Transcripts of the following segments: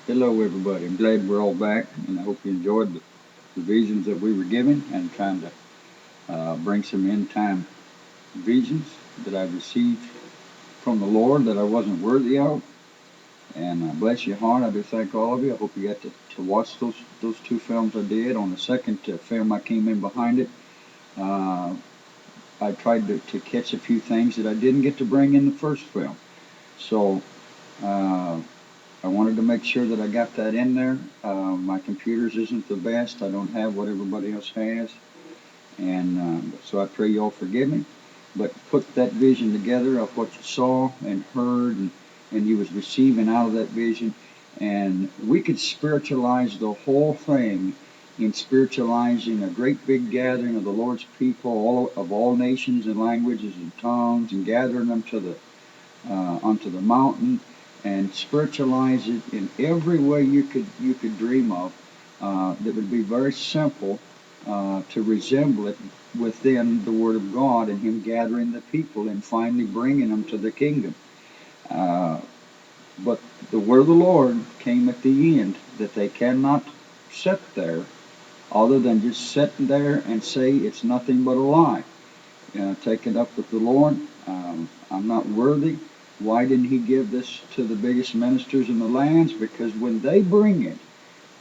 Hello, everybody. I'm glad we're all back, and I hope you enjoyed the visions that we were given and trying to bring some end time visions that I received from the Lord that I wasn't worthy of. And bless your heart. I do thank all of you. I hope you got to watch those two films I did. On the second film, I came in behind it. Uh, I tried to catch a few things that I didn't get to bring in the first film. So uh, I wanted to make sure that I got that in there. My computers isn't the best. I don't have what everybody else has, and so I pray you all forgive me. But put that vision together of what you saw and heard, and you was receiving out of that vision, and we could spiritualize the whole thing in spiritualizing a great big gathering of the Lord's people, all of all nations and languages and tongues, and gathering them to the onto the mountain and spiritualize it in every way you could dream of. That would be very simple to resemble it within the Word of God and Him gathering the people and finally bringing them to the kingdom. Uh, but the word of the Lord came at the end that they cannot sit there other than just sitting there and say it's nothing but a lie. Take it up with the Lord. I'm not worthy. Why didn't He give this to the biggest ministers in the lands? Because when they bring it,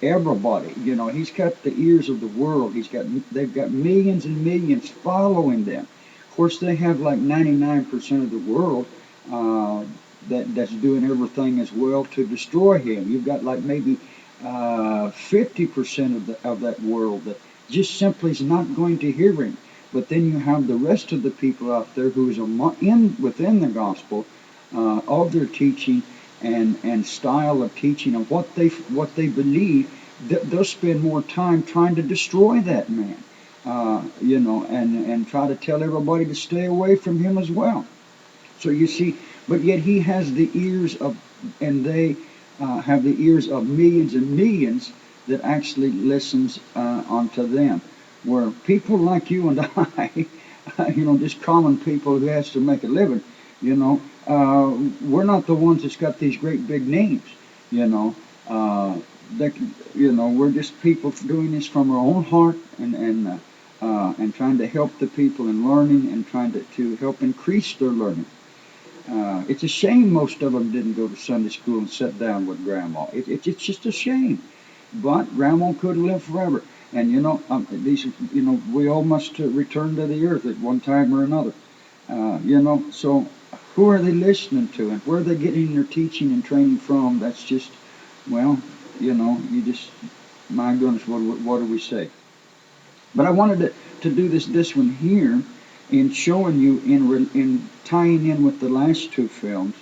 everybody, He's got the ears of the world. They've got millions and millions following them. Of course, they have like 99% of the world uh, that's doing everything as well to destroy Him. You've got like maybe 50% of that world that just simply is not going to hear Him. But then you have the rest of the people out there who is within the gospel of their teaching and style of teaching and what they believe. They'll spend more time trying to destroy that man, and try to tell everybody to stay away from him as well. So you see, but yet he has the ears of, and they have the ears of millions and millions that actually listens onto them. Where people like you and I, just common people who has to make a living, we're not the ones that's got these great big names, you know. Uh, that, we're just people doing this from our own heart and trying to help the people in learning and trying to help increase their learning. It's a shame most of them didn't go to Sunday school and sit down with Grandma. It's just a shame. But Grandma could have lived forever. And we all must return to the earth at one time or another. So who are they listening to, and where are they getting their teaching and training from? That's just, well, you just, my goodness, what do we say? But I wanted to do this one here in showing you in tying in with the last two films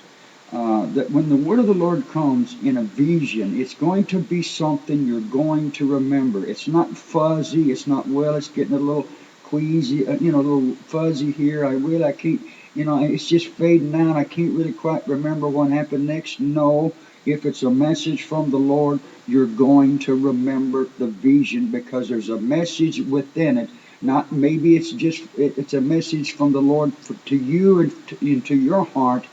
that when the word of the Lord comes in a vision, it's going to be something you're going to remember. It's not fuzzy. It's not, well, it's getting a little queasy, a little fuzzy here. I can't, it's just fading out. I can't really quite remember what happened next. No, if it's a message from the Lord, you're going to remember the vision because there's a message within it. Not maybe it's a message from the Lord to you and into your heart,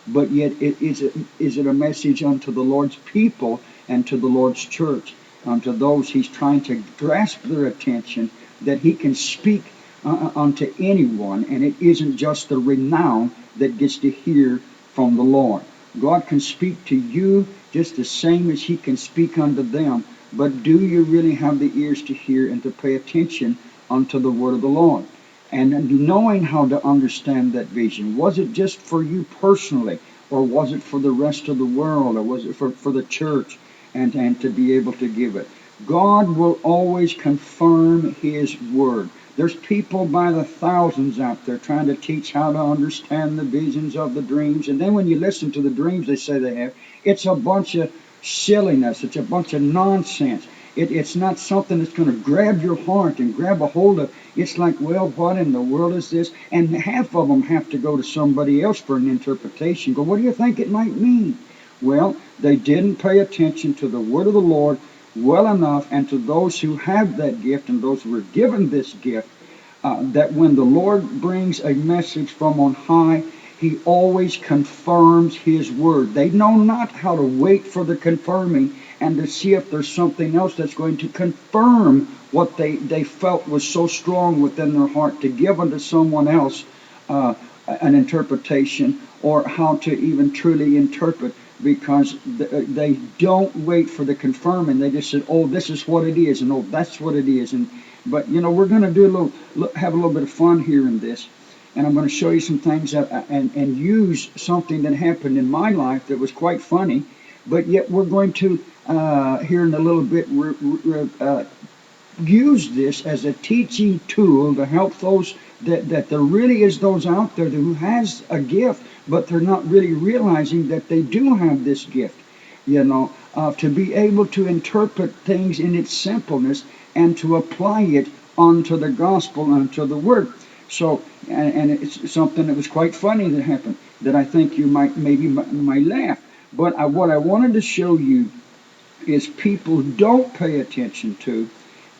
but yet is it a message unto the Lord's people and to the Lord's church, unto those He's trying to grasp their attention that He can speak unto anyone, and it isn't just the renowned that gets to hear from the Lord. God can speak to you just the same as He can speak unto them, but do you really have the ears to hear and to pay attention unto the word of the Lord? And knowing how to understand that vision, was it just for you personally, or was it for the rest of the world, or was it for the church, and to be able to give it? God will always confirm His word. There's people by the thousands out there trying to teach how to understand the visions of the dreams, and then when you listen to the dreams they say they have, it's a bunch of silliness. It's a bunch of nonsense. It's not something that's going to grab your heart and grab a hold of. It's like, well, what in the world is this? And half of them have to go to somebody else for an interpretation. Go, what do you think it might mean? Well, they didn't pay attention to the word of the Lord well enough, and to those who have that gift and those who are given this gift, that when the Lord brings a message from on high, He always confirms His word. They know not how to wait for the confirming and to see if there's something else that's going to confirm what they felt was so strong within their heart to give unto someone else an interpretation, or how to even truly interpret, because they don't wait for the confirming. They just said, "Oh, this is what it is," and "Oh, that's what it is." And but we're going to do have a little bit of fun here in this, and I'm going to show you some things that, and use something that happened in my life that was quite funny, but yet we're going to here in a little bit use this as a teaching tool to help those that there really is those out there who has a gift, but they're not really realizing that they do have this gift, to be able to interpret things in its simpleness and to apply it onto the gospel, onto the word. So, and it's something that was quite funny that happened, that I think you might laugh. But what I wanted to show you is people don't pay attention to,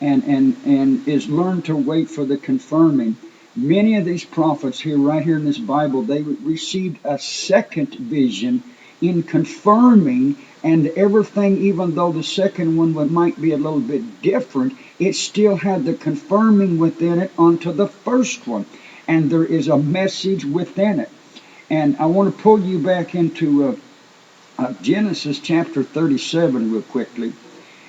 and is learn to wait for the confirming. Many of these prophets here, right here in this Bible, they received a second vision in confirming, and everything, even though the second one might be a little bit different, it still had the confirming within it onto the first one. And there is a message within it. And I want to pull you back into Genesis chapter 37 real quickly.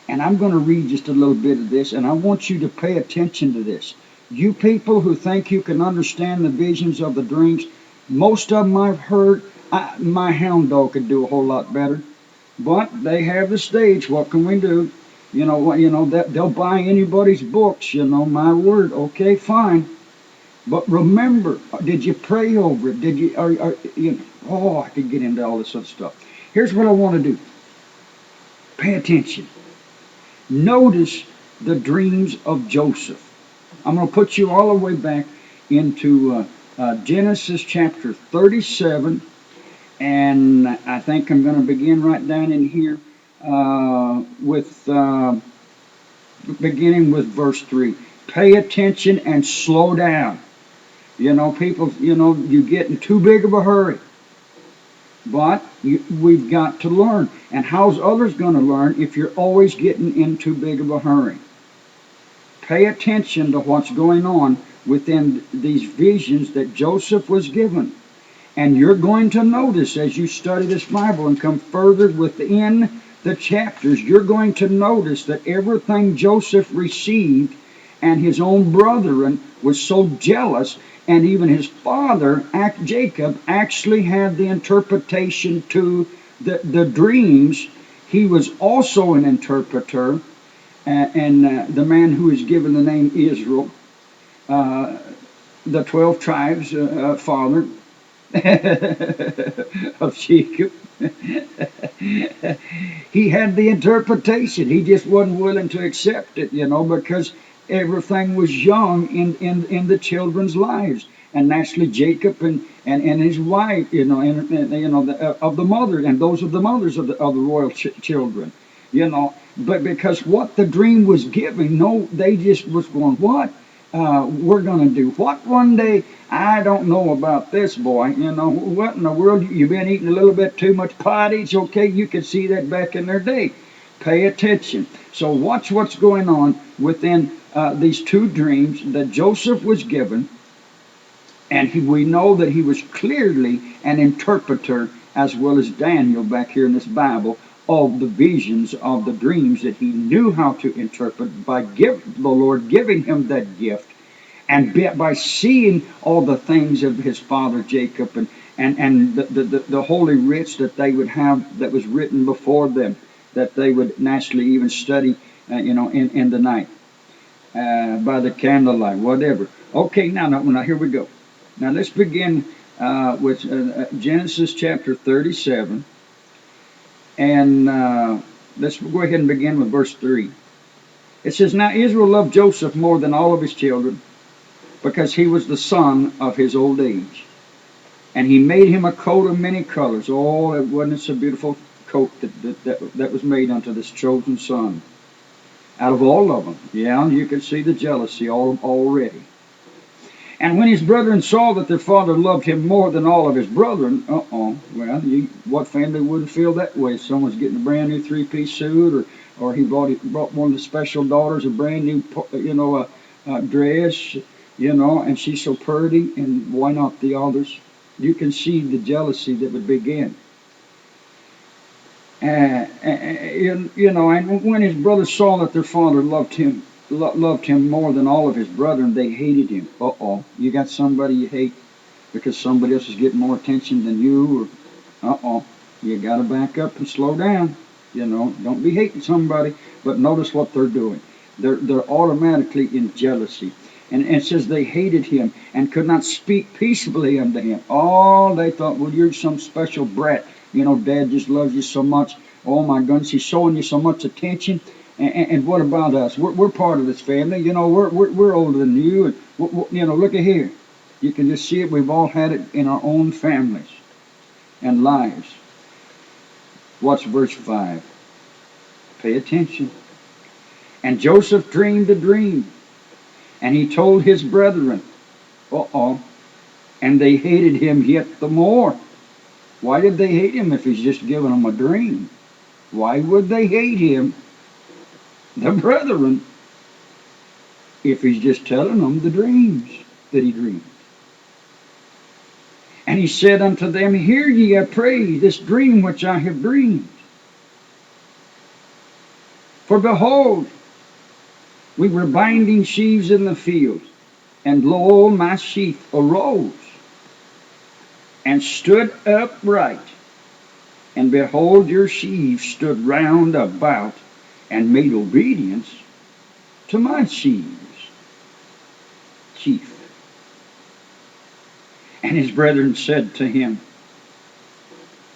And I'm going to read just a little bit of this, and I want you to pay attention to this. You people who think you can understand the visions of the dreams, most of them I've heard. My hound dog could do a whole lot better, but they have the stage. What can we do? That they'll buy anybody's books. My word. Okay, fine. But remember, did you pray over it? Did you? Oh, I could get into all this other stuff. Here's what I want to do. Pay attention. Notice the dreams of Joseph. I'm going to put you all the way back into Genesis chapter 37, and I think I'm going to begin right down in here with beginning with verse 3. Pay attention and slow down. People, you get in too big of a hurry. But we've got to learn. And how's others going to learn if you're always getting in too big of a hurry? Pay attention to what's going on within these visions that Joseph was given. And you're going to notice as you study this Bible and come further within the chapters, you're going to notice that everything Joseph received and his own brethren was so jealous, and even his father, Jacob, actually had the interpretation to the dreams. He was also an interpreter, and the man who is given the name Israel, the 12 tribes father of Jacob. He had the interpretation. He just wasn't willing to accept it, because everything was young in the children's lives. And naturally, Jacob and his wife, of the mother, and those of the mothers of the royal children, But because what the dream was giving, no, they just was going, what? We're going to do what one day? I don't know about this, boy. What in the world? You've been eating a little bit too much pottage. Okay, you could see that back in their day. Pay attention. So watch what's going on within these two dreams that Joseph was given. And we know that he was clearly an interpreter, as well as Daniel back here in this Bible, of the visions of the dreams that he knew how to interpret by the Lord giving him that gift, and by seeing all the things of his father Jacob and the holy writs that they would have that was written before them, that they would naturally even study, in the night, by the candlelight, whatever. Okay, now here we go. Now let's begin with Genesis chapter 37. And let's go ahead and begin with verse 3. It says, Now Israel loved Joseph more than all of his children, because he was the son of his old age. And he made him a coat of many colors. Oh, it wasn't such a beautiful coat that was made unto this chosen son. Out of all of them. Yeah, you can see the jealousy already. And when his brethren saw that their father loved him more than all of his brethren, what family wouldn't feel that way? Someone's getting a brand new three-piece suit, or he brought one of the special daughters a brand new, dress, and she's so pretty, and why not the others? You can see the jealousy that would begin. And when his brothers saw that their father loved him more than all of his brethren, they hated him. You got somebody you hate because somebody else is getting more attention than you, or you got to back up and slow down. Don't be hating somebody, but notice what they're doing. They're automatically in jealousy. And it says they hated him and could not speak peaceably unto him. Oh, they thought, well, you're some special brat. Dad just loves you so much. Oh my goodness, he's showing you so much attention. And what about us? We're part of this family. We're older than you. And look at here. You can just see it. We've all had it in our own families and lives. Watch verse 5. Pay attention. And Joseph dreamed a dream, and he told his brethren. And they hated him yet the more. Why did they hate him if he's just giving them a dream? Why would they hate him, the brethren, if he's just telling them the dreams that he dreamed? And he said unto them, Hear ye, I pray, this dream which I have dreamed. For behold, we were binding sheaves in the field, and lo, my sheaf arose, and stood upright. And behold, your sheaves stood round about, and made obedience to my sheaves. Chief. And his brethren said to him,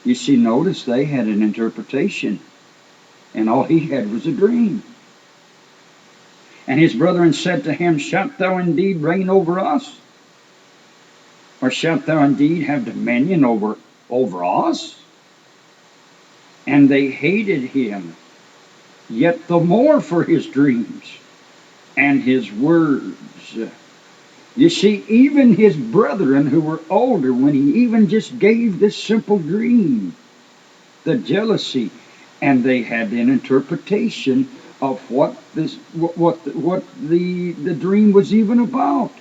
you see, notice they had an interpretation, and all he had was a dream. And his brethren said to him, Shalt thou indeed reign over us? Or shalt thou indeed have dominion over us? And they hated him yet the more for his dreams and his words. You see, even his brethren who were older, when he even just gave this simple dream, the jealousy, and they had an interpretation of what the dream was even about.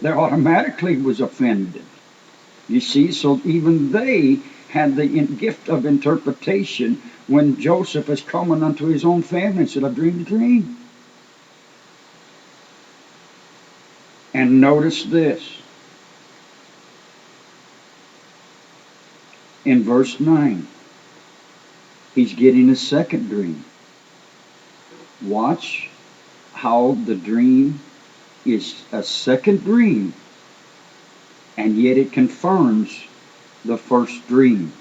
They automatically was offended. You see, so even they had the gift of interpretation when Joseph is coming unto his own family and said, I've dreamed a dream. And notice this. In verse 9, he's getting a second dream. Watch how the dream is a second dream, and yet it confirms the first dream.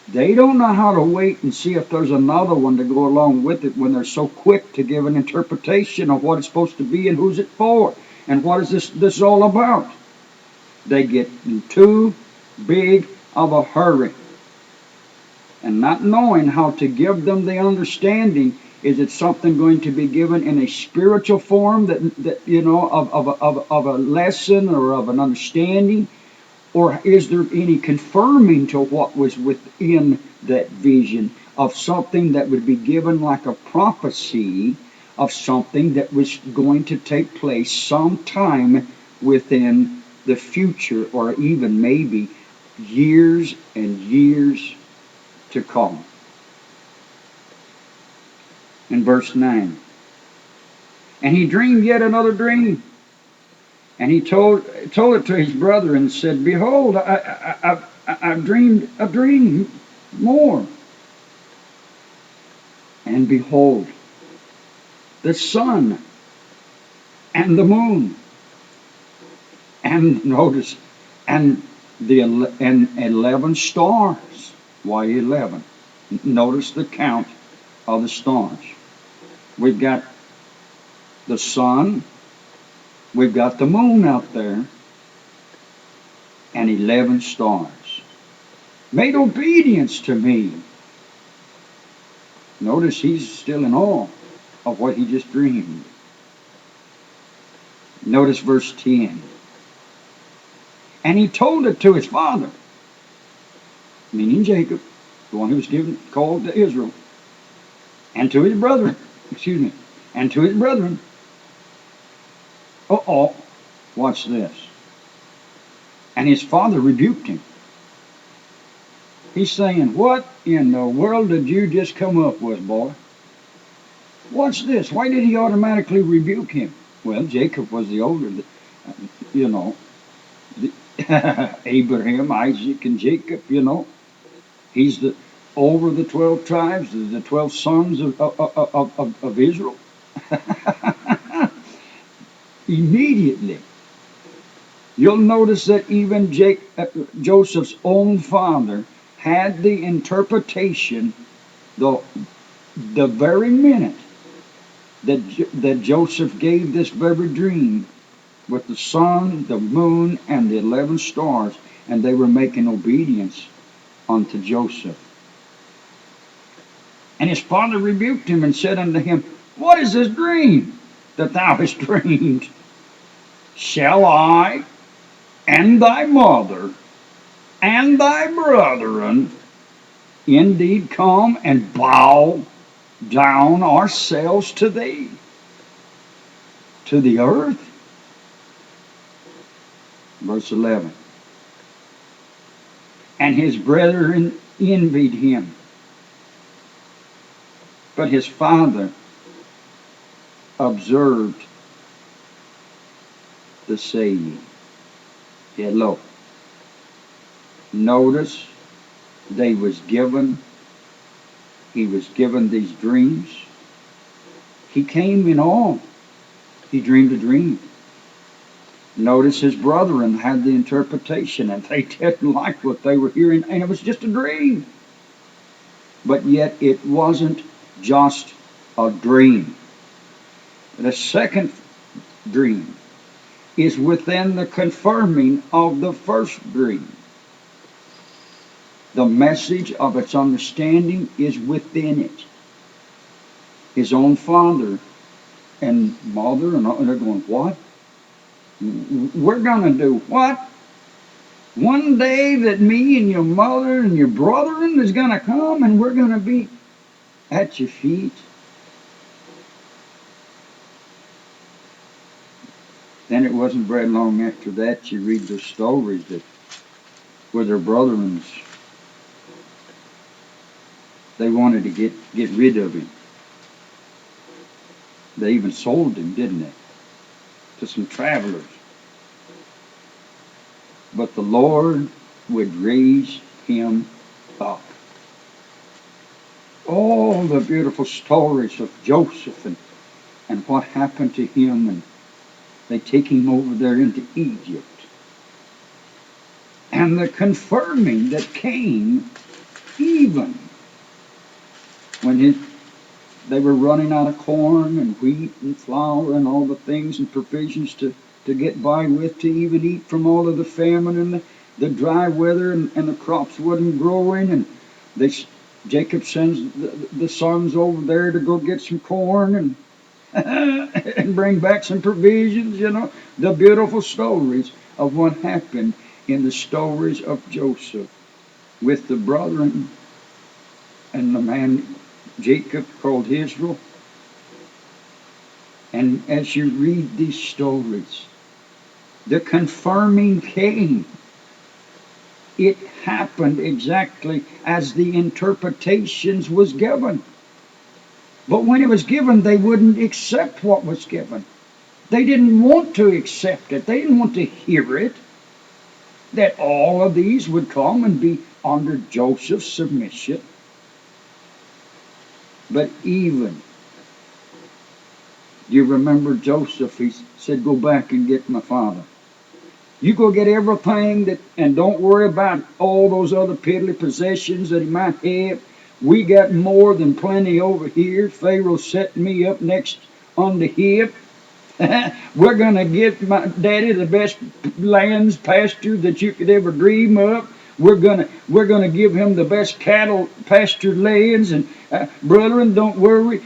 They don't know how to wait and see if there's another one to go along with it when they're so quick to give an interpretation of what it's supposed to be and who's it for and what is this all about. They get in too big of a hurry, and not knowing how to give them the understanding. Is it something going to be given in a spiritual form of a lesson or of an understanding? Or is there any confirming to what was within that vision of something that would be given like a prophecy of something that was going to take place sometime within the future, or even maybe years and years to come? In verse 9, and he dreamed yet another dream, and he told it to his brother and said, Behold, I've dreamed a dream more. And behold, the sun and the moon, and notice, and 11 stars. Why 11? Notice the count of the stars. We've got the sun, we've got the moon out there, and 11 stars. Made obedience to me. Notice he's still in awe of what he just dreamed. Notice verse 10. And he told it to his father, meaning Jacob, the one who was called to Israel, and to his brethren, and to his brethren. Uh-oh, watch this. And his father rebuked him. He's saying, what in the world did you just come up with, boy? Watch this. Why did he automatically rebuke him? Well, Jacob was the older, you know, Abraham, Isaac, and Jacob, you know. He's over the 12 tribes, the 12 sons of Israel. Immediately, you'll notice that even Joseph's own father had the interpretation the very minute that Joseph gave this very dream with the sun, the moon, and the 11 stars, and they were making obedience unto Joseph. And his father rebuked him and said unto him, what is this dream that thou hast dreamed? Shall I and thy mother and thy brethren indeed come and bow down ourselves to thee, to the earth? Verse 11. And his brethren envied him, but his father observed the saying. Hello. Notice he was given these dreams. He came in awe. He dreamed a dream. Notice his brethren had the interpretation, and they didn't like what they were hearing, and it was just a dream. But yet it wasn't just a dream. The second dream is within the confirming of the first dream. The message of its understanding is within it. His own father and mother and they're going, what? We're going to do what? One day that me and your mother and your brethren is going to come and we're going to be at your feet. Then it wasn't very long after that you read the stories that where their brethren, they wanted to get rid of him. They even sold him, didn't they, to some travelers. But the Lord would raise him up. All the beautiful stories of Joseph and what happened to him, and they take him over there into Egypt. And the confirming that came even when they were running out of corn and wheat and flour and all the things and provisions to get by with, to even eat from all of the famine and the dry weather, and the crops wasn't growing, and Jacob sends the sons over there to go get some corn and and bring back some provisions, you know. The beautiful stories of what happened in the stories of Joseph with the brethren and the man Jacob called Israel. And as you read these stories, the confirming came. It happened exactly as the interpretations was given. But when it was given, they wouldn't accept what was given. They didn't want to accept it. They didn't want to hear it. That all of these would come and be under Joseph's submission. But even, you remember Joseph, he said, go back and get my father. You go get everything and don't worry about all those other piddly possessions that he might have. We got more than plenty over here. Pharaoh set me up next on the hip. We're going to give my daddy the best lands, pasture that you could ever dream of. We're gonna give him the best cattle pasture lands, and brethren, don't worry.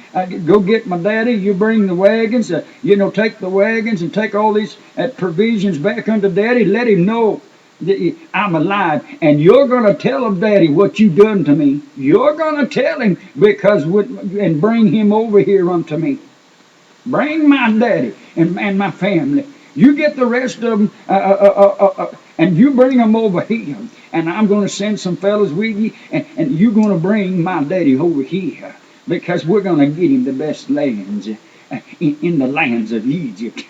Go get my daddy. You bring the wagons. Take the wagons and take all these provisions back unto daddy. Let him know I'm alive, and you're going to tell him, Daddy, what you done to me. You're going to tell him and bring him over here unto me. Bring my daddy and my family. You get the rest of them, and you bring them over here. And I'm going to send some fellas with you, and you're going to bring my daddy over here because we're going to get him the best lands in the lands of Egypt.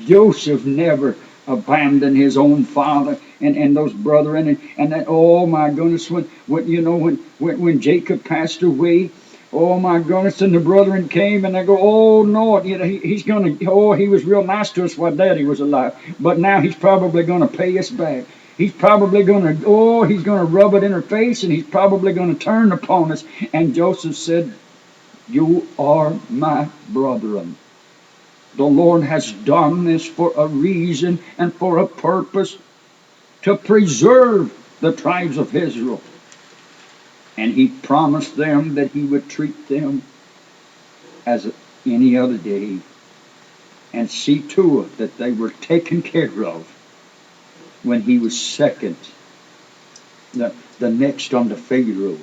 Joseph never abandoned his own father and those brethren and that. Oh my goodness, when Jacob passed away. Oh my goodness, and the brethren came and they go, oh no, he's gonna, oh, he was real nice to us while Daddy was alive, but now he's probably gonna pay us back. He's probably gonna, oh, he's gonna rub it in her face, and he's probably gonna turn upon us. And Joseph said, you are my brethren. The Lord has done this for a reason and for a purpose, to preserve the tribes of Israel. And he promised them that he would treat them as any other day and see to it that they were taken care of when he was second, the next on the Pharaoh.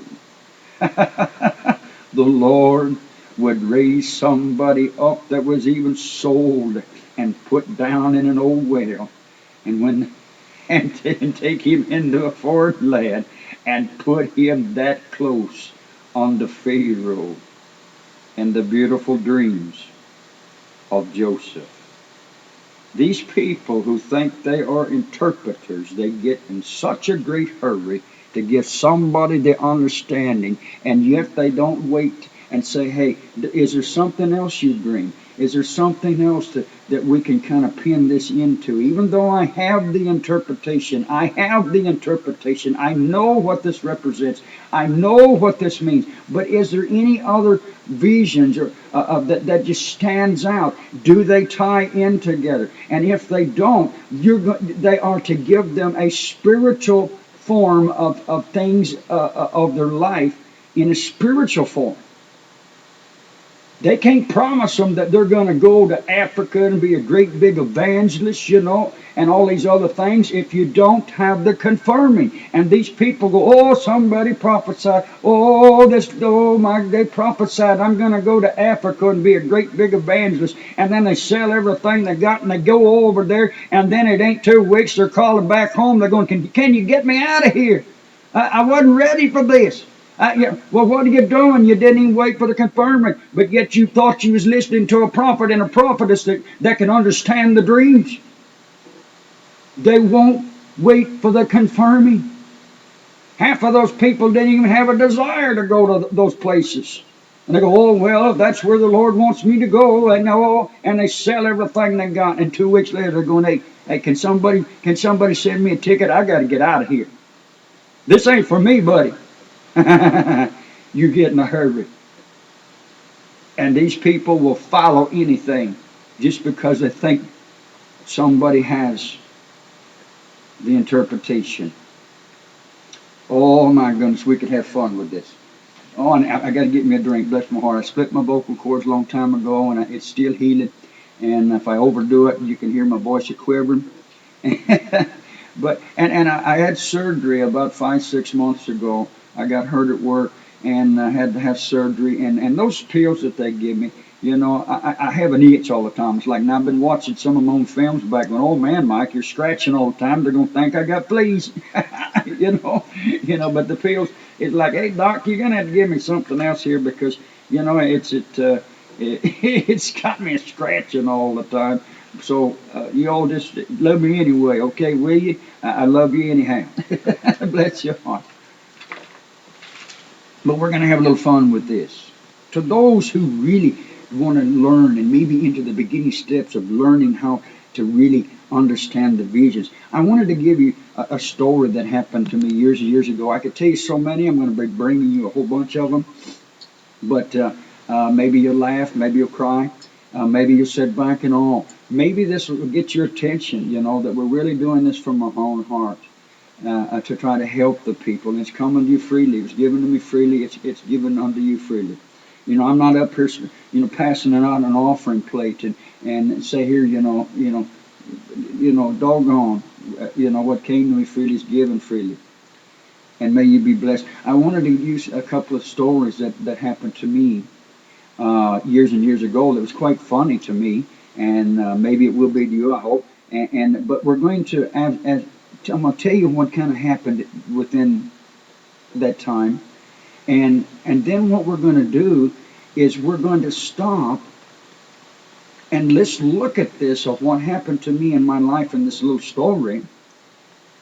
The Lord would raise somebody up that was even sold and put down in an old well, and take him into a foreign land and put him that close on the Pharaoh and the beautiful dreams of Joseph. These people who think they are interpreters, they get in such a great hurry to give somebody the understanding, and yet they don't wait and say, hey, is there something else you dream? Is there something else that we can kind of pin this into? Even though I have the interpretation, I know what this represents, I know what this means, but is there any other visions that just stands out? Do they tie in together? And if they don't, they are to give them a spiritual form of things of their life in a spiritual form. They can't promise them that they're going to go to Africa and be a great big evangelist, and all these other things if you don't have the confirming. And these people go, oh, somebody prophesied. They prophesied I'm going to go to Africa and be a great big evangelist. And then they sell everything they got and they go over there. And then it ain't 2 weeks. They're calling back home. They're going, can you get me out of here? I wasn't ready for this. Well, what are you doing? You didn't even wait for the confirming, but yet you thought you was listening to a prophet and a prophetess that can understand the dreams. They won't wait for the confirming. Half of those people didn't even have a desire to go to those places. And they go, oh, well, if that's where the Lord wants me to go, and they sell everything they got. And 2 weeks later, they're going, hey, can somebody send me a ticket? I got to get out of here. This ain't for me, buddy. You get in a hurry. And these people will follow anything just because they think somebody has the interpretation. Oh my goodness, we could have fun with this. Oh, and I got to get me a drink. Bless my heart. I split my vocal cords a long time ago, and it's still healing. And if I overdo it, you can hear my voice quivering. But I had surgery about 5-6 months ago. I got hurt at work and I had to have surgery. And those pills that they give me, I have an itch all the time. It's like, now I've been watching some of my own films back going, oh man, Mike, you're scratching all the time. They're gonna think I got fleas, But the pills, it's like, hey doc, you're gonna have to give me something else here because it's got me scratching all the time. So you all just love me anyway, okay? Will you? I love you anyhow. Bless your heart. But we're going to have a little fun with this. To those who really want to learn and maybe into the beginning steps of learning how to really understand the visions, I wanted to give you a story that happened to me years and years ago. I could tell you so many. I'm going to be bringing you a whole bunch of them. But maybe you'll laugh, maybe you'll cry, maybe you'll sit back and all. Maybe this will get your attention, that we're really doing this from our own heart to try to help the people. And it's coming to you freely. It's given to me freely. It's given unto you freely. I'm not up here, passing it out an offering plate and say here, doggone, what came to me freely is given freely. And may you be blessed. I wanted to use a couple of stories that happened to me years and years ago that was quite funny to me, and maybe it will be to you, I hope. But we're going to, I'm going to tell you what kind of happened within that time. And then what we're going to do is we're going to stop and let's look at this of what happened to me in my life in this little story.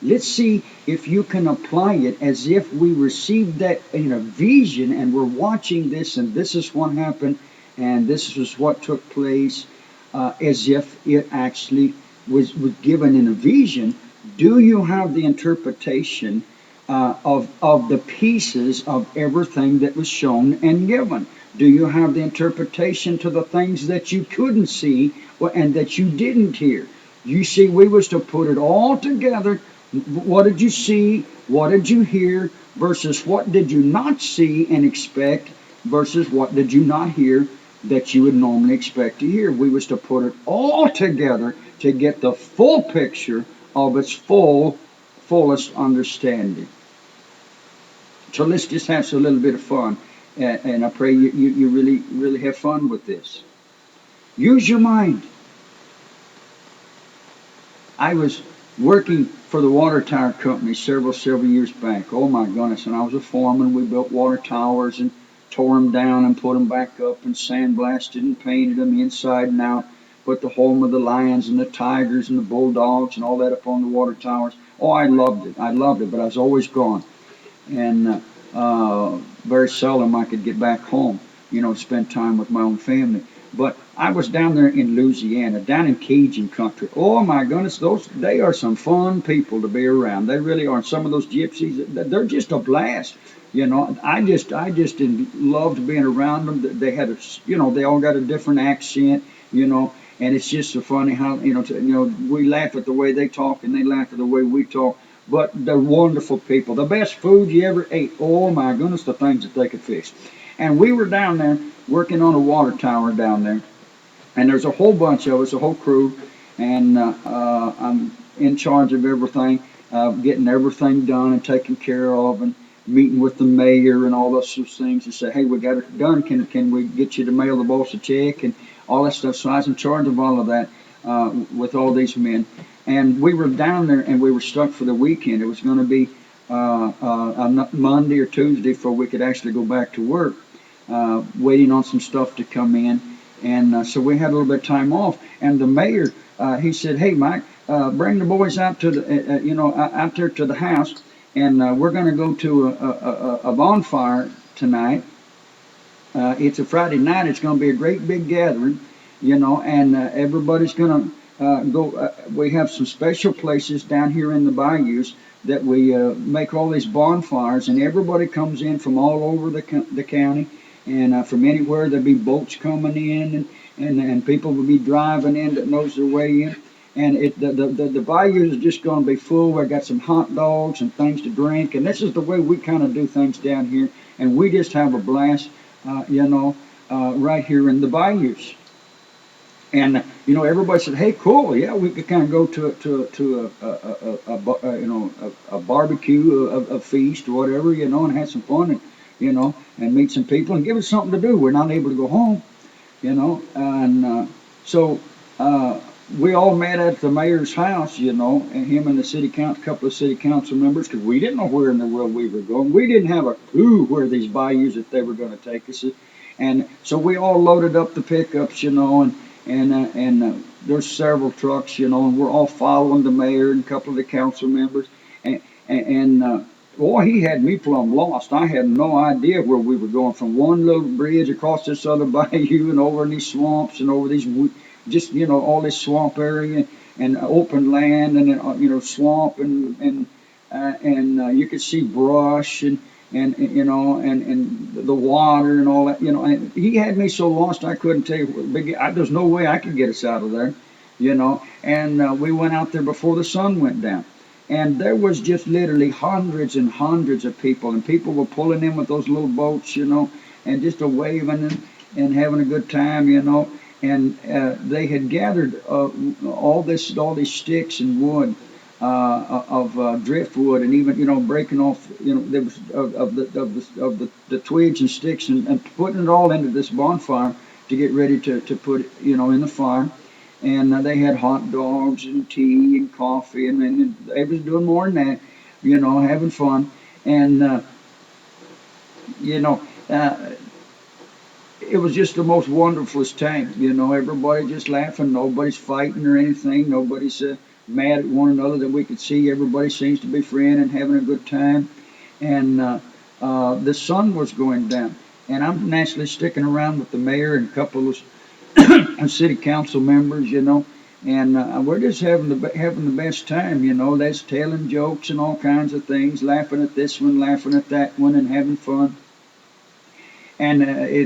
Let's see if you can apply it as if we received that in a vision and we're watching this and this is what happened and this is what took place, as if it actually was given in a vision. Do you have the interpretation of the pieces of everything that was shown and given? Do you have the interpretation to the things that you couldn't see and that you didn't hear? You see, we was to put it all together. What did you see? What did you hear? Versus what did you not see and expect? Versus what did you not hear that you would normally expect to hear? We was to put it all together to get the full picture of its fullest understanding. So let's just have a little bit of fun, and I pray you really have fun with this. Use your mind. I was working for the water tower company several years back. Oh my goodness! And I was a foreman. We built water towers and tore them down and put them back up and sandblasted and painted them inside and out. Put the home of the lions and the tigers and the bulldogs and all that up on the water towers. Oh, I loved it. I loved it, but I was always gone. And very seldom I could get back home, to spend time with my own family. But I was down there in Louisiana, down in Cajun country. Oh my goodness, they are some fun people to be around. They really are. Some of those gypsies, they're just a blast. I just loved being around them. They had they all got a different accent, and it's just so funny how we laugh at the way they talk and they laugh at the way we talk. But they're wonderful people. The best food you ever ate. Oh my goodness, the things that they could fix. And we were down there working on a water tower down there, and there's a whole bunch of us, a whole crew, and I'm in charge of everything, getting everything done and taken care of, and meeting with the mayor and all those things, and say, hey, we got it done. Can we get you to mail the boss a check and all that stuff? So I was in charge of all of that with all these men, and we were down there and we were stuck for the weekend. It was going to be Monday or Tuesday before we could actually go back to work, waiting on some stuff to come in. And so we had a little bit of time off. And the mayor, he said, "Hey, Mike, bring the boys out to the, out there to the house, and we're going to go to a bonfire tonight. It's a Friday night. It's going to be a great big gathering, and everybody's going to go. We have some special places down here in the bayous that we make all these bonfires, and everybody comes in from all over the county, and from anywhere. There'll be boats coming in, and people will be driving in that knows their way in. And the bayou is just going to be full. We got some hot dogs and things to drink, and this is the way we kind of do things down here, and we just have a blast, right here in the bayous. And everybody said, "Hey, cool, yeah, we could kind of go to a barbecue, a feast, or whatever, and have some fun, and meet some people, and give us something to do. We're not able to go home, and so we all met at the mayor's house, and him and the couple of city council members, because we didn't know where in the world we were going. We didn't have a clue where these bayous that they were going to take us, and so we all loaded up the pickups, and there's several trucks, and we're all following the mayor and a couple of the council members, and boy, he had me plumb lost. I had no idea where we were going, from one little bridge across this other bayou and over in these swamps and over these, just all this swamp area and open land, and swamp, and you could see brush and the water and all that, and he had me so lost I couldn't tell you. There's no way I could get us out of there, and we went out there before the sun went down. And there was just literally hundreds and hundreds of people, and people were pulling in with those little boats, and just a waving and having a good time, And they had gathered all these sticks and wood driftwood, and even breaking off there was of the twigs and sticks, and putting it all into this bonfire to get ready to put it in the fire. And they had hot dogs and tea and coffee, and they was doing more than that, having fun. And you know, uh, it was just the most wonderfulest time. Everybody just laughing, nobody's fighting or anything, nobody's mad at one another that we could see. Everybody seems to be friendly and having a good time. And the sun was going down, and I'm naturally sticking around with the mayor and a couple of city council members, and we're just having the best time. That's telling jokes and all kinds of things, laughing at this one, laughing at that one, and having fun. And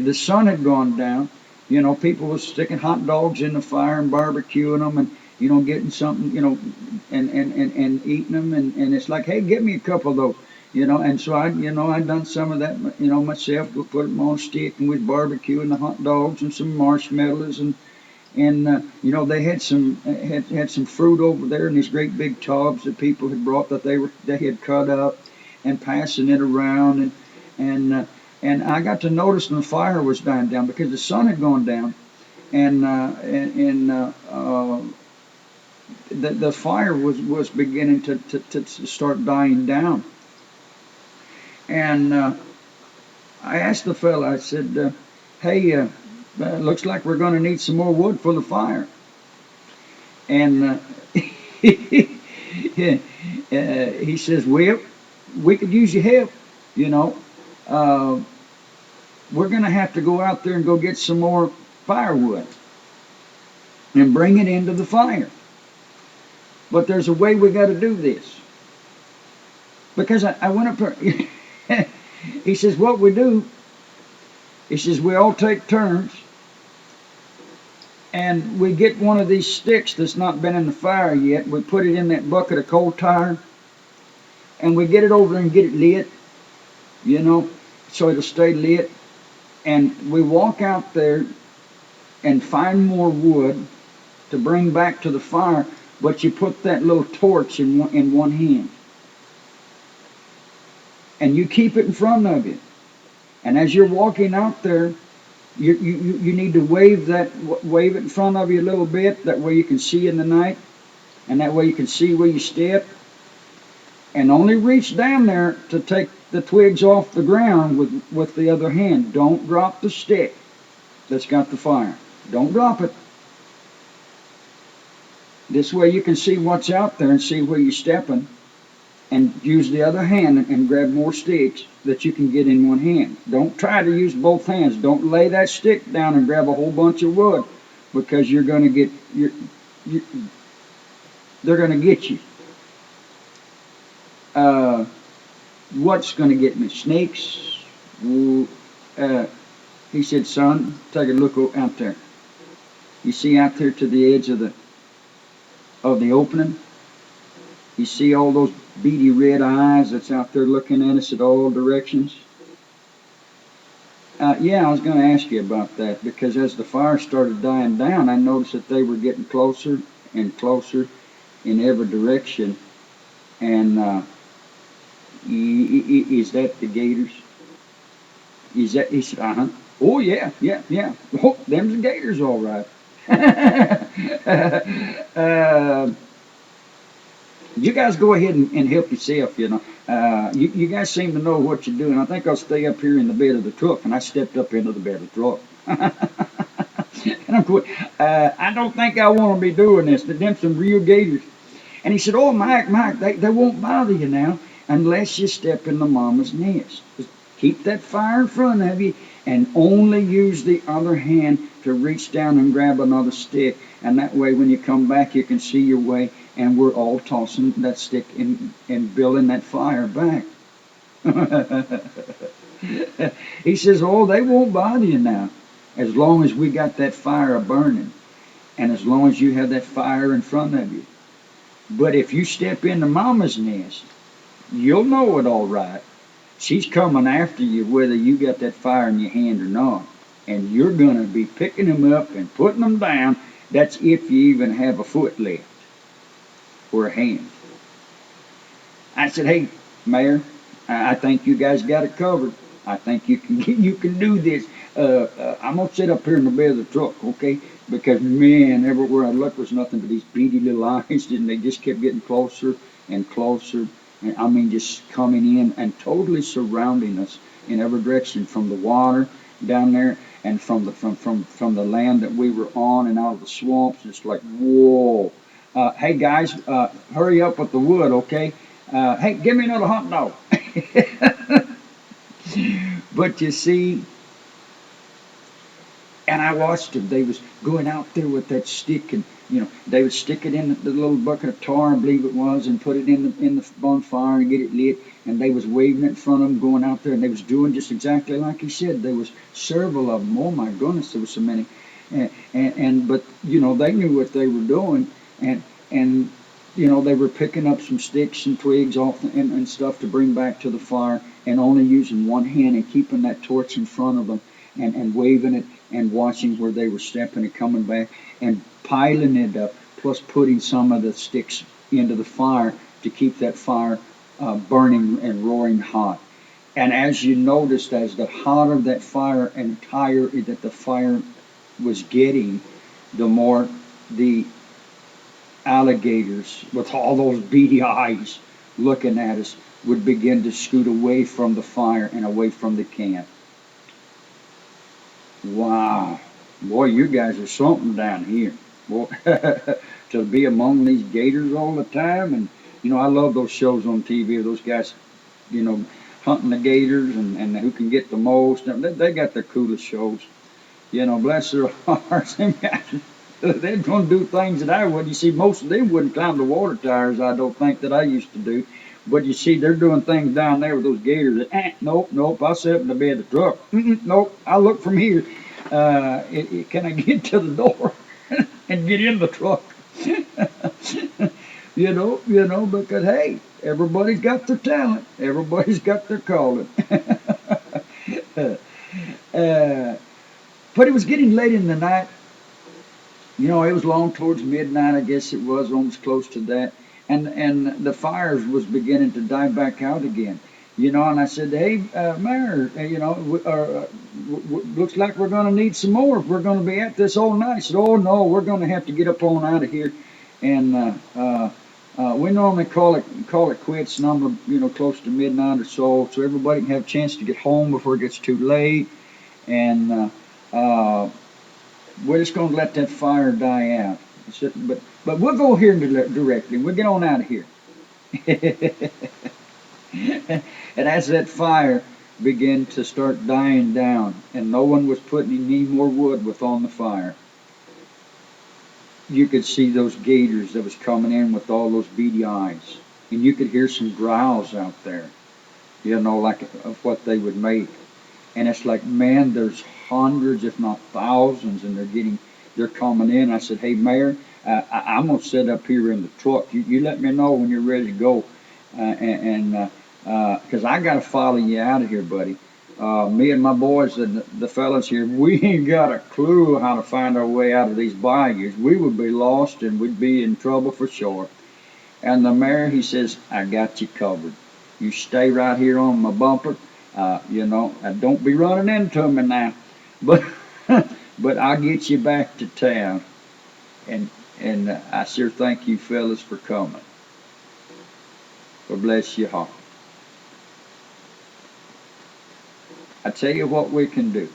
the sun had gone down. People was sticking hot dogs in the fire and barbecuing them, and getting something, and eating them, and it's like, hey, get me a couple of those, And so I done some of that, myself. We put them on a stick, and we'd barbecuing the hot dogs and some marshmallows, and they had some fruit over there in these great big tubs that people had brought that they had cut up, and passing it around, and I got to notice when the fire was dying down because the sun had gone down, and the fire was beginning to start dying down. And I asked the fella, I said, hey, looks like we're going to need some more wood for the fire. And he says, well, we could use your help, you know. We're going to have to go out there and go get some more firewood and bring it into the fire. But there's a way we got to do this. Because I went up there. He says, what we do, he says, we all take turns and we get one of these sticks that's not been in the fire yet. We put it in that bucket of coal tar and we get it over and get it lit, so it'll stay lit. And we walk out there and find more wood to bring back to the fire, but you put that little torch in one hand. And you keep it in front of you. And as you're walking out there, you need to wave it in front of you a little bit. That way you can see in the night, and that way you can see where you step. And only reach down there to take the twigs off the ground with the other hand. Don't drop the stick that's got the fire. Don't drop it. This way you can see what's out there and see where you're stepping, and use the other hand and grab more sticks that you can get in one hand. Don't try to use both hands. Don't lay that stick down and grab a whole bunch of wood, because you're going to get they're going to get you. What's going to get me? Snakes? He said, son, take a look out there. You see out there to the edge of the opening? You see all those beady red eyes that's out there looking at us at all directions? Yeah, I was going to ask you about that, because as the fire started dying down, I noticed that they were getting closer and closer in every direction. And is that the gators? Is that? He said, uh-huh. Oh, yeah. Oh, them's the gators, all right. You guys go ahead and help yourself, You guys seem to know what you're doing. I think I'll stay up here in the bed of the truck. And I stepped up into the bed of the truck. And I'm going, I don't think I want to be doing this. Them some real gators. And he said, oh, Mike, they won't bother you now unless you step in the mama's nest. Just keep that fire in front of you and only use the other hand to reach down and grab another stick. And that way when you come back, you can see your way, and we're all tossing that stick and building that fire back. He says, oh, they won't bother you now, as long as we got that fire burning, and as long as you have that fire in front of you. But if you step into mama's nest, you'll know it all right. She's coming after you whether you got that fire in your hand or not. And you're going to be picking them up and putting them down. That's if you even have a foot left or a hand. I said, hey, Mayor, I think you guys got it covered. I think you can you can do this. I'm gonna sit up here in the bed of the truck, okay? Because man, everywhere I looked was nothing but these beady little eyes, and they just kept getting closer and closer. And I mean, just coming in and totally surrounding us in every direction, from the water down there and from the land that we were on and out of the swamps. It's like whoa. Hey guys, hurry up with the wood, okay? Hey, give me another hot dog. But you see, and I watched them. They was going out there with that stick, and they would stick it in the little bucket of tar, I believe it was, and put it in the bonfire and get it lit. And they was waving it in front of them, going out there, and they was doing just exactly like he said. There was several of them. Oh my goodness, there was so many. But they knew what they were doing, and they were picking up some sticks and twigs off and stuff to bring back to the fire, and only using one hand and keeping that torch in front of them, and waving it and watching where they were stepping and coming back and piling it up, plus putting some of the sticks into the fire to keep that fire burning and roaring hot. And as you noticed, as the hotter that fire and higher that the fire was getting, the more the alligators with all those beady eyes looking at us would begin to scoot away from the fire and away from the camp. Wow. Boy, you guys are something down here. Boy, to be among these gators all the time. And, I love those shows on TV, those guys, you know, hunting the gators and who can get the most. They got the coolest shows. Bless their hearts. They're going to do things that I would. You see, most of them wouldn't climb the water towers, I don't think, that I used to do. But you see, they're doing things down there with those gators that, nope, I'll sit up in the bed of the truck. Nope, I'll look from here. Can I get to the door and get in the truck? Because hey, everybody's got their talent. Everybody's got their calling. But it was getting late in the night. It was long towards midnight, I guess it was, almost close to that. And the fires was beginning to die back out again. And I said, hey, Mayor, looks like we're going to need some more if we're going to be at this all night. He said, oh, no, we're going to have to get up on out of here. And we normally call it quits, close to midnight or so everybody can have a chance to get home before it gets too late. And we're just going to let that fire die out. But we'll go here directly. We'll get on out of here. And as that fire began to start dying down, and no one was putting any more wood with on the fire, you could see those gators that was coming in with all those beady eyes, and you could hear some growls out there, like of what they would make. And it's like, man, there's hundreds, if not thousands, and they're coming in. I said, hey, Mayor, I'm gonna sit up here in the truck. You let me know when you're ready to go, because I gotta follow you out of here, buddy. Me and my boys and the fellas here, we ain't got a clue how to find our way out of these bayous. We would be lost and we'd be in trouble for sure. And the mayor, he says, I got you covered. You stay right here on my bumper. Don't be running into me now. But but I'll get you back to town. And I sure thank you fellas for coming. God bless your heart. I tell you what we can do.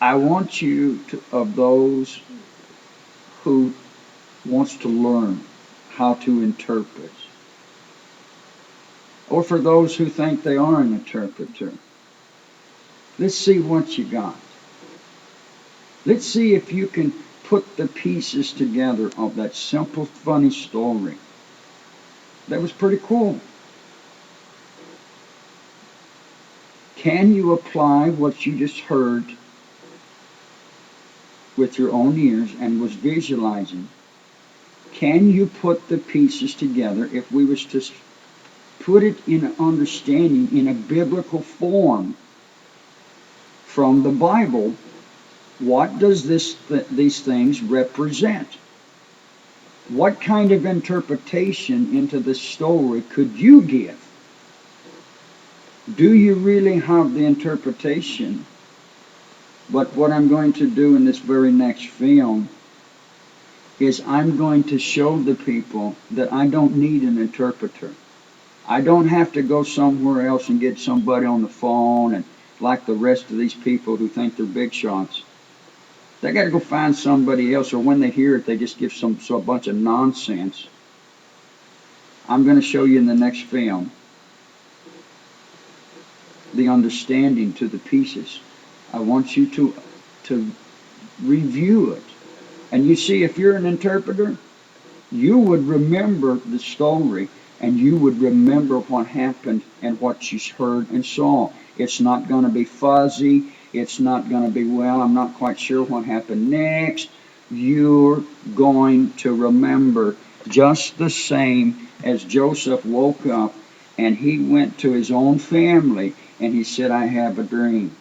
I want you of those who wants to learn how to interpret, or for those who think they are an interpreter, let's see what you got. Let's see if you can put the pieces together of that simple, funny story. That was pretty cool. Can you apply what you just heard with your own ears and was visualizing? Can you put the pieces together if we was to put it in an understanding in a biblical form from the Bible? What does these things represent? What kind of interpretation into this story could you give? Do you really have the interpretation? But what I'm going to do in this very next film is I'm going to show the people that I don't need an interpreter. I don't have to go somewhere else and get somebody on the phone and like the rest of these people who think they're big shots. They got to go find somebody else, or when they hear it, they just give a bunch of nonsense. I'm going to show you in the next film the understanding to the pieces. I want you to review it. And you see, if you're an interpreter, you would remember the story and you would remember what happened and what you heard and saw. It's not going to be fuzzy. It's not going to be, well, I'm not quite sure what happened next. You're going to remember just the same as Joseph woke up and he went to his own family and he said, I have a dream.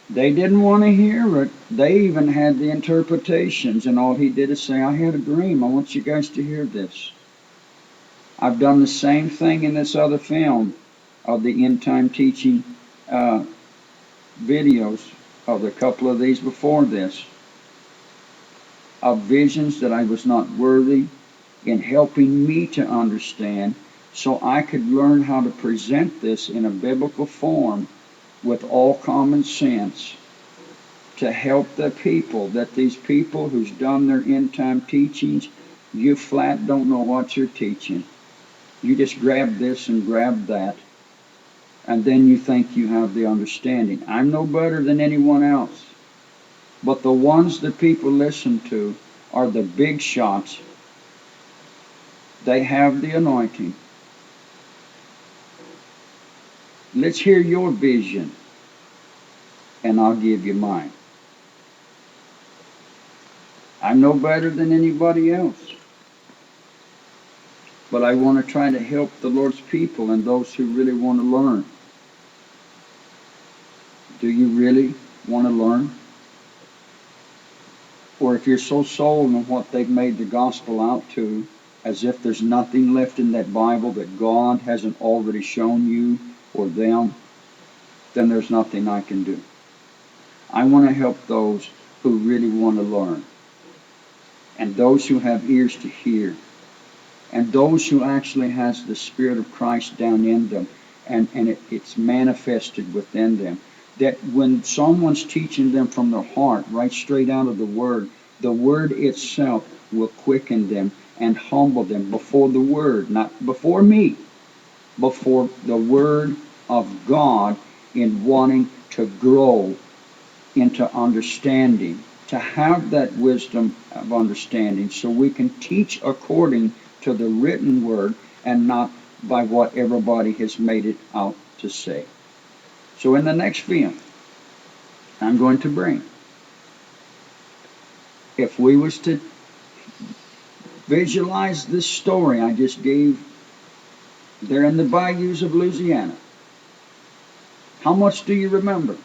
They didn't want to hear it. They even had the interpretations, and all he did is say, I had a dream. I want you guys to hear this. I've done the same thing in this other film of the end time teaching videos of the couple of these before this, of visions that I was not worthy in helping me to understand so I could learn how to present this in a biblical form with all common sense to help the people, that these people who's done their end time teachings, you flat don't know what you're teaching. You just grab this and grab that, and then you think you have the understanding. I'm no better than anyone else, but the ones that people listen to are the big shots. They have the anointing. Let's hear your vision, and I'll give you mine. I'm no better than anybody else. But I want to try to help the Lord's people and those who really want to learn. Do you really want to learn? Or if you're so sold on what they've made the gospel out to, as if there's nothing left in that Bible that God hasn't already shown you or them, then there's nothing I can do. I want to help those who really want to learn, and those who have ears to hear, and those who actually has the Spirit of Christ down in them, and it's manifested within them. That when someone's teaching them from their heart, right straight out of the Word itself will quicken them and humble them before the Word, not before me, before the Word of God, in wanting to grow into understanding, to have that wisdom of understanding so we can teach according to the written word and not by what everybody has made it out to say. So in the next film, I'm going to bring, if we was to visualize this story I just gave, they're in the bayous of Louisiana. How much do you remember?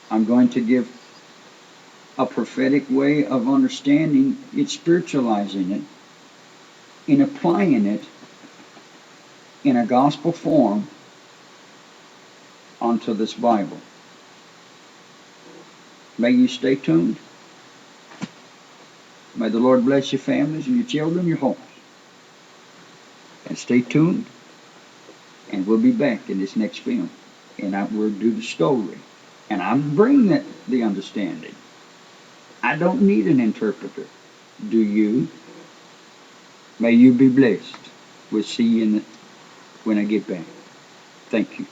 I'm going to give a prophetic way of understanding it, spiritualizing it, in applying it in a gospel form onto this Bible. May you stay tuned. May the Lord bless your families and your children, your homes. And stay tuned, and we'll be back in this next film. And we'll do the story. And I'll bring the understanding. I don't need an interpreter. Do you? May you be blessed. We'll see you when I get back. Thank you.